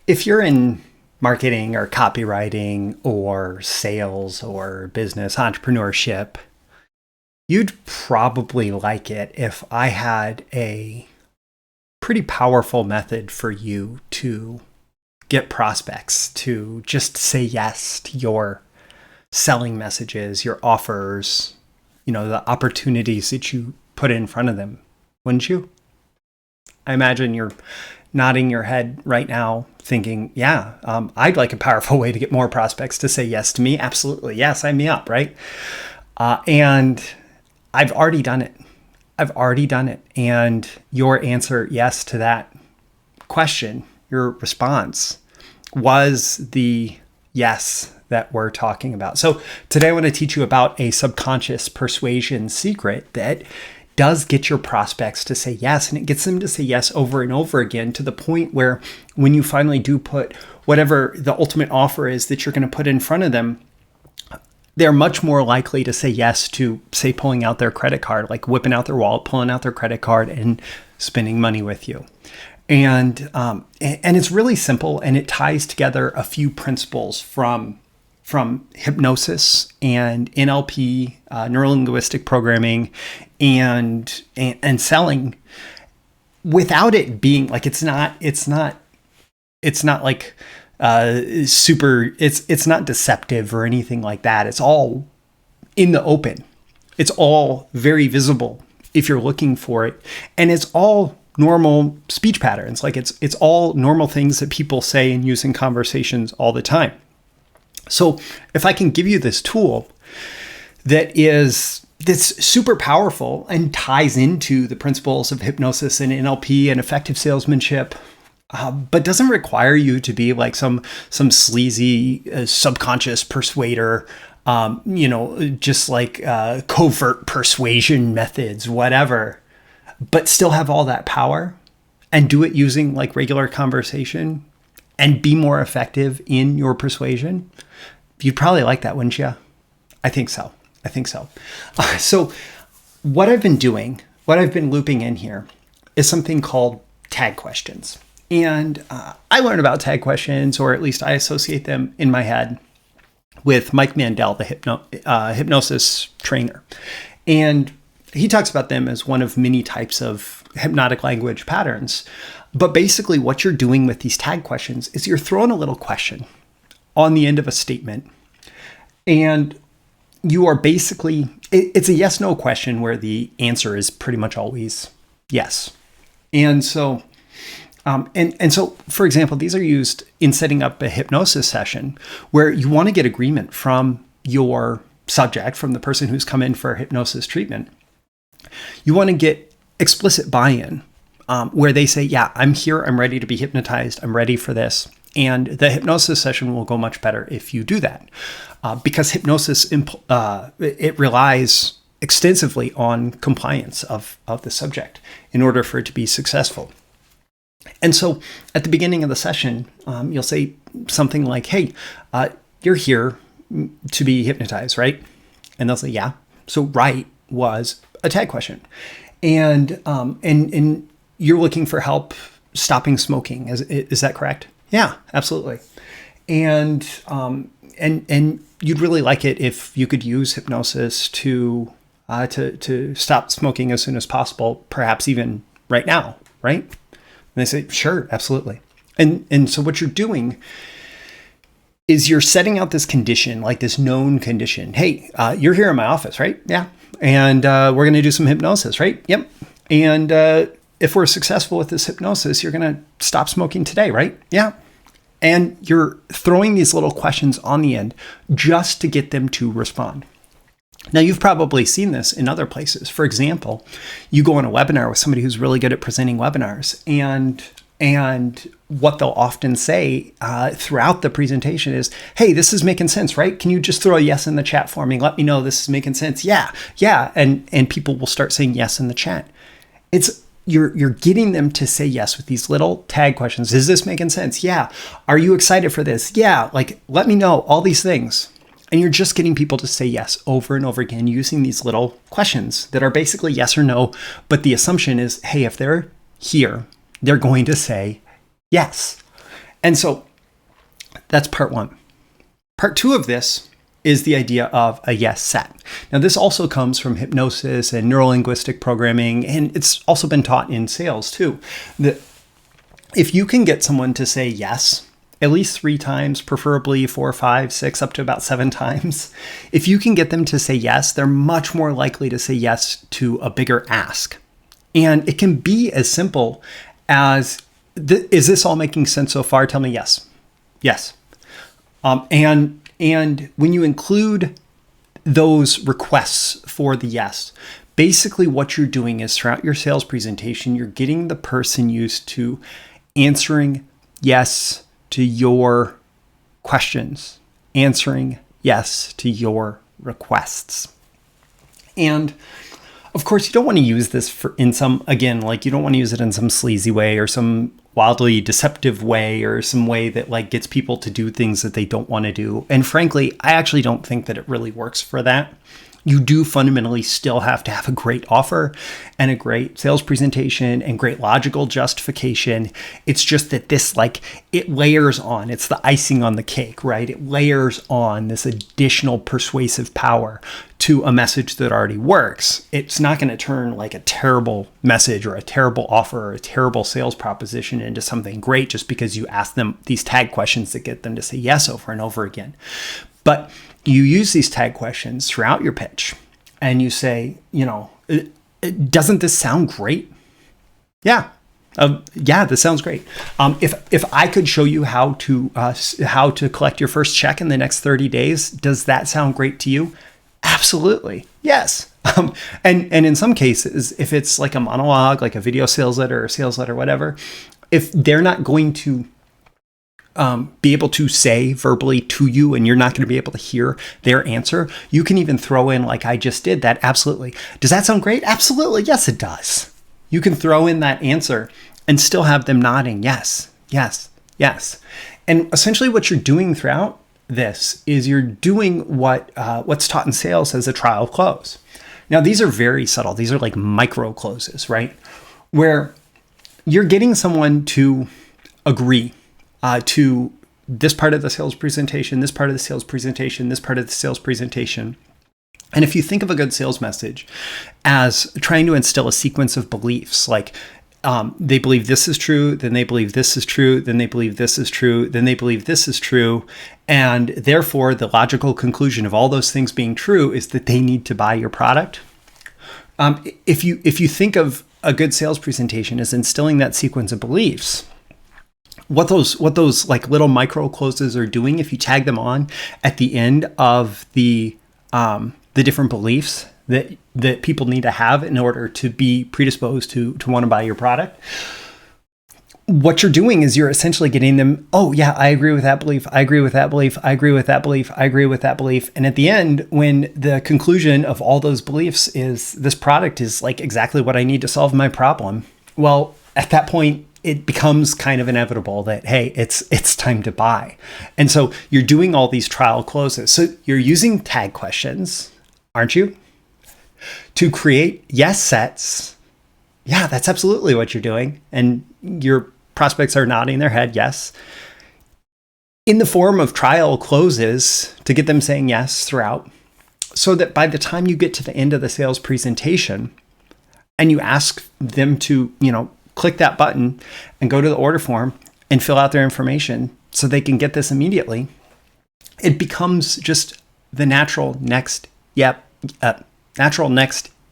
If you're in marketing or copywriting or sales or business entrepreneurship, you'd probably like it if I had a pretty powerful method for you to get prospects to just say yes to your selling messages, your offers, the opportunities that you put in front of them, wouldn't you? I imagine you're nodding your head right now thinking, I'd like a powerful way to get more prospects to say yes to me. Absolutely. Yeah, sign me up, right? And I've already done it. And your answer, yes, to that question, your response was the yes that we're talking about. So today I want to teach you about a subconscious persuasion secret that does get your prospects to say yes, and it gets them to say yes over and over again to the point where when you finally do put whatever the ultimate offer is that you're going to put in front of them, they're much more likely to say yes to, say, pulling out their credit card, like whipping out their wallet, pulling out their credit card and spending money with you. And it's really simple, and it ties together a few principles from hypnosis and NLP, neuro-linguistic programming, and selling, without it being like it's not like it's not deceptive or anything like that. It's all in the open. It's all very visible if you're looking for it, and it's all normal speech patterns. Like it's all normal things that people say and use in conversations all the time. So if I can give you this tool that's super powerful and ties into the principles of hypnosis and NLP and effective salesmanship, but doesn't require you to be like some sleazy subconscious persuader, just like covert persuasion methods, whatever, but still have all that power and do it using like regular conversation and be more effective in your persuasion, you'd probably like that, wouldn't you? I think so. So what I've been doing, what I've been looping in here is something called tag questions. And I learned about tag questions, or at least I associate them in my head with Mike Mandel, the hypnosis trainer. And he talks about them as one of many types of hypnotic language patterns. But basically what you're doing with these tag questions is you're throwing a little question on the end of a statement. And you are basically, it's a yes-no question where the answer is pretty much always yes. And so, for example, these are used in setting up a hypnosis session where you want to get agreement from your subject, from the person who's come in for hypnosis treatment. You want to get explicit buy-in, where they say, yeah, I'm here, I'm ready to be hypnotized, I'm ready for this. And the hypnosis session will go much better if you do that, because hypnosis, it relies extensively on compliance of the subject in order for it to be successful. And so at the beginning of the session, you'll say something like, hey, you're here to be hypnotized, right? And they'll say, yeah. So right was a tag question. And you're looking for help stopping smoking. Is that correct? Yeah, absolutely. And you'd really like it if you could use hypnosis to stop smoking as soon as possible, perhaps even right now, right? And they say, sure, absolutely. And so what you're doing is you're setting out this condition, like this known condition. Hey, you're here in my office, right? Yeah. And we're going to do some hypnosis, right? Yep. And if we're successful with this hypnosis, you're going to stop smoking today, right? Yeah. And you're throwing these little questions on the end just to get them to respond. Now, you've probably seen this in other places. For example, you go on a webinar with somebody who's really good at presenting webinars, and what they'll often say throughout the presentation is, hey, this is making sense, right? Can you just throw a yes in the chat for me? Let me know this is making sense. Yeah. And people will start saying yes in the chat. You're getting them to say yes with these little tag questions. Is this making sense? Yeah. Are you excited for this? Yeah. Like, let me know all these things. And you're just getting people to say yes over and over again using these little questions that are basically yes or no. But the assumption is, hey, if they're here, they're going to say yes. And so that's part one. Part two of this is the idea of a yes set. Now, this also comes from hypnosis and neurolinguistic programming, and it's also been taught in sales too. That if you can get someone to say yes at least 3 times, preferably 4, 5, 6, up to about 7 times, if you can get them to say yes, they're much more likely to say yes to a bigger ask. And it can be as simple as, is this all making sense so far? Tell me yes. Yes. And when you include those requests for the yes, basically what you're doing is throughout your sales presentation, you're getting the person used to answering yes to your questions, answering yes to your requests. And of course, you don't want to use this you don't want to use it in some sleazy way or some wildly deceptive way or some way that gets people to do things that they don't want to do. And frankly, I actually don't think that it really works for that. You do fundamentally still have to have a great offer and a great sales presentation and great logical justification. It's just that this, it layers on. It's the icing on the cake, right? It layers on this additional persuasive power to a message that already works. It's not going to turn a terrible message or a terrible offer or a terrible sales proposition into something great just because you ask them these tag questions that get them to say yes over and over again. But you use these tag questions throughout your pitch and you say, doesn't this sound great? Yeah. This sounds great. If I could show you how to collect your first check in the next 30 days, does that sound great to you? Absolutely. Yes. And in some cases, if it's like a monologue, like a video sales letter or sales letter, whatever, if they're not going to be able to say verbally to you and you're not going to be able to hear their answer, you can even throw in, like I just did, that absolutely. Does that sound great? Absolutely. Yes, it does. You can throw in that answer and still have them nodding. Yes, yes, yes. And essentially what you're doing throughout this is you're doing what's taught in sales as a trial close. Now, these are very subtle. These are like micro closes, right? Where you're getting someone to agree to this part of the sales presentation, this part of the sales presentation, this part of the sales presentation. And if you think of a good sales message as trying to instill a sequence of beliefs, they believe this is true, then they believe this is true, then they believe this is true, then they believe this is true. And therefore, the logical conclusion of all those things being true is that they need to buy your product. If you think of a good sales presentation as instilling that sequence of beliefs, what those little micro closes are doing, if you tag them on at the end of the different beliefs that people need to have in order to be predisposed to want to buy your product, what you're doing is you're essentially getting them, oh yeah, I agree with that belief, I agree with that belief, I agree with that belief, I agree with that belief. And at the end, when the conclusion of all those beliefs is this product is exactly what I need to solve my problem, well, at that point, it becomes kind of inevitable that, hey, it's time to buy. And so you're doing all these trial closes. So you're using tag questions, aren't you? To create yes sets. Yeah, that's absolutely what you're doing. And your prospects are nodding their head, yes. In the form of trial closes to get them saying yes throughout, so that by the time you get to the end of the sales presentation and you ask them to, click that button and go to the order form and fill out their information so they can get this immediately, it becomes just the natural next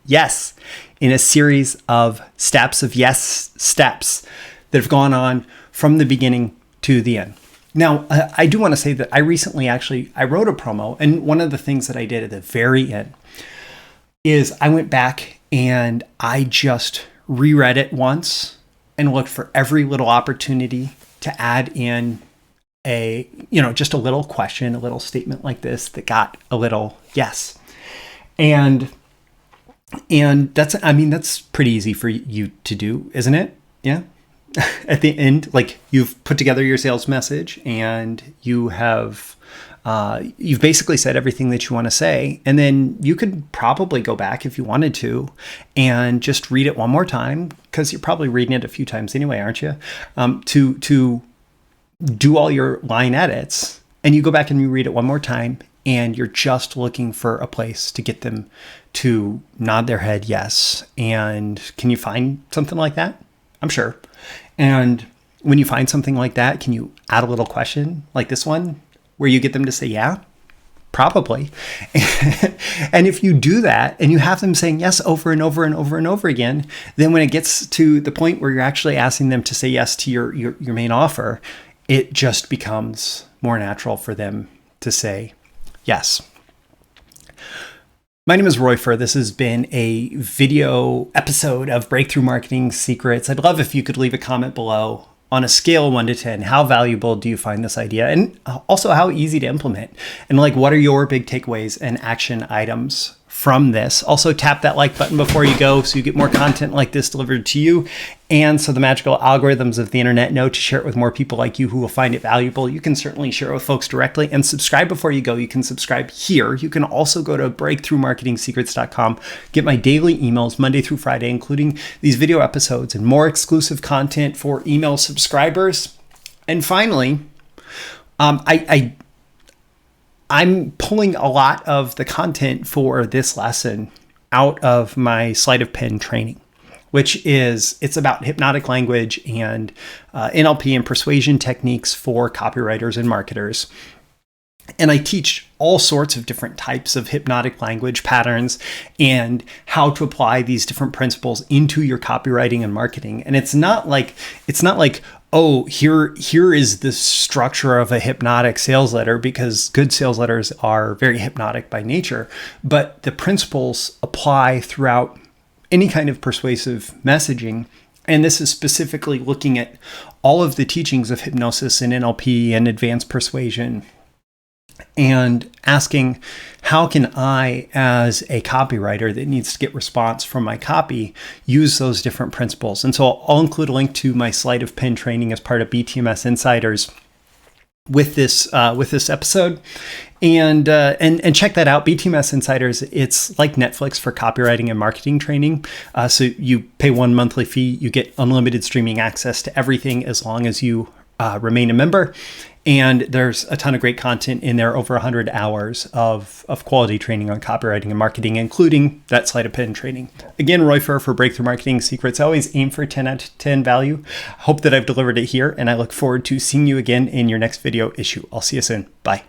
yes in a series of steps that have gone on from the beginning to the end. Now, I do want to say that I recently I wrote a promo, and one of the things that I did at the very end is I went back and I just reread it once and looked for every little opportunity to add in just a little question, a little statement like this that got a little yes. And that's pretty easy for you to do, isn't it? Yeah. At the end, you've put together your sales message and you've basically said everything that you want to say. And then you could probably go back if you wanted to and just read it one more time, because you're probably reading it a few times anyway, aren't you? To do all your line edits, and you go back and you read it one more time, and you're just looking for a place to get them to nod their head yes. And can you find something like that? I'm sure. And when you find something like that, can you add a little question like this one where you get them to say yeah? Probably. And if you do that and you have them saying yes over and over and over and over again, then when it gets to the point where you're actually asking them to say yes to your main offer, it just becomes more natural for them to say yes. My name is Roy Furr. This has been a video episode of Breakthrough Marketing Secrets. I'd love if you could leave a comment below on a scale of 1 to 10. How valuable do you find this idea? And also how easy to implement? And like, what are your big takeaways and action items from this? Also tap that like button before you go so you get more content like this delivered to you. And so the magical algorithms of the internet know to share it with more people like you who will find it valuable. You can certainly share it with folks directly, and subscribe before you go. You can subscribe here. You can also go to breakthroughmarketingsecrets.com, get my daily emails Monday through Friday, including these video episodes and more exclusive content for email subscribers. And finally, I'm pulling a lot of the content for this lesson out of my sleight of pen training, which is, it's about hypnotic language and NLP and persuasion techniques for copywriters and marketers. And I teach all sorts of different types of hypnotic language patterns and how to apply these different principles into your copywriting and marketing. And it's not like, oh, here is the structure of a hypnotic sales letter, because good sales letters are very hypnotic by nature. But the principles apply throughout any kind of persuasive messaging. And this is specifically looking at all of the teachings of hypnosis and NLP and advanced persuasion, and asking, how can I, as a copywriter that needs to get response from my copy, use those different principles? And so I'll include a link to my sleight of pen training as part of BTMS Insiders with this episode, and check that out. BTMS Insiders, it's like Netflix for copywriting and marketing training. So you pay one monthly fee, you get unlimited streaming access to everything as long as you remain a member. And there's a ton of great content in there, over 100 hours of quality training on copywriting and marketing, including that sleight of pen training. Again, Roy Furr for Breakthrough Marketing Secrets. I always aim for 10 out of 10 value. Hope that I've delivered it here, and I look forward to seeing you again in your next video issue. I'll see you soon. Bye.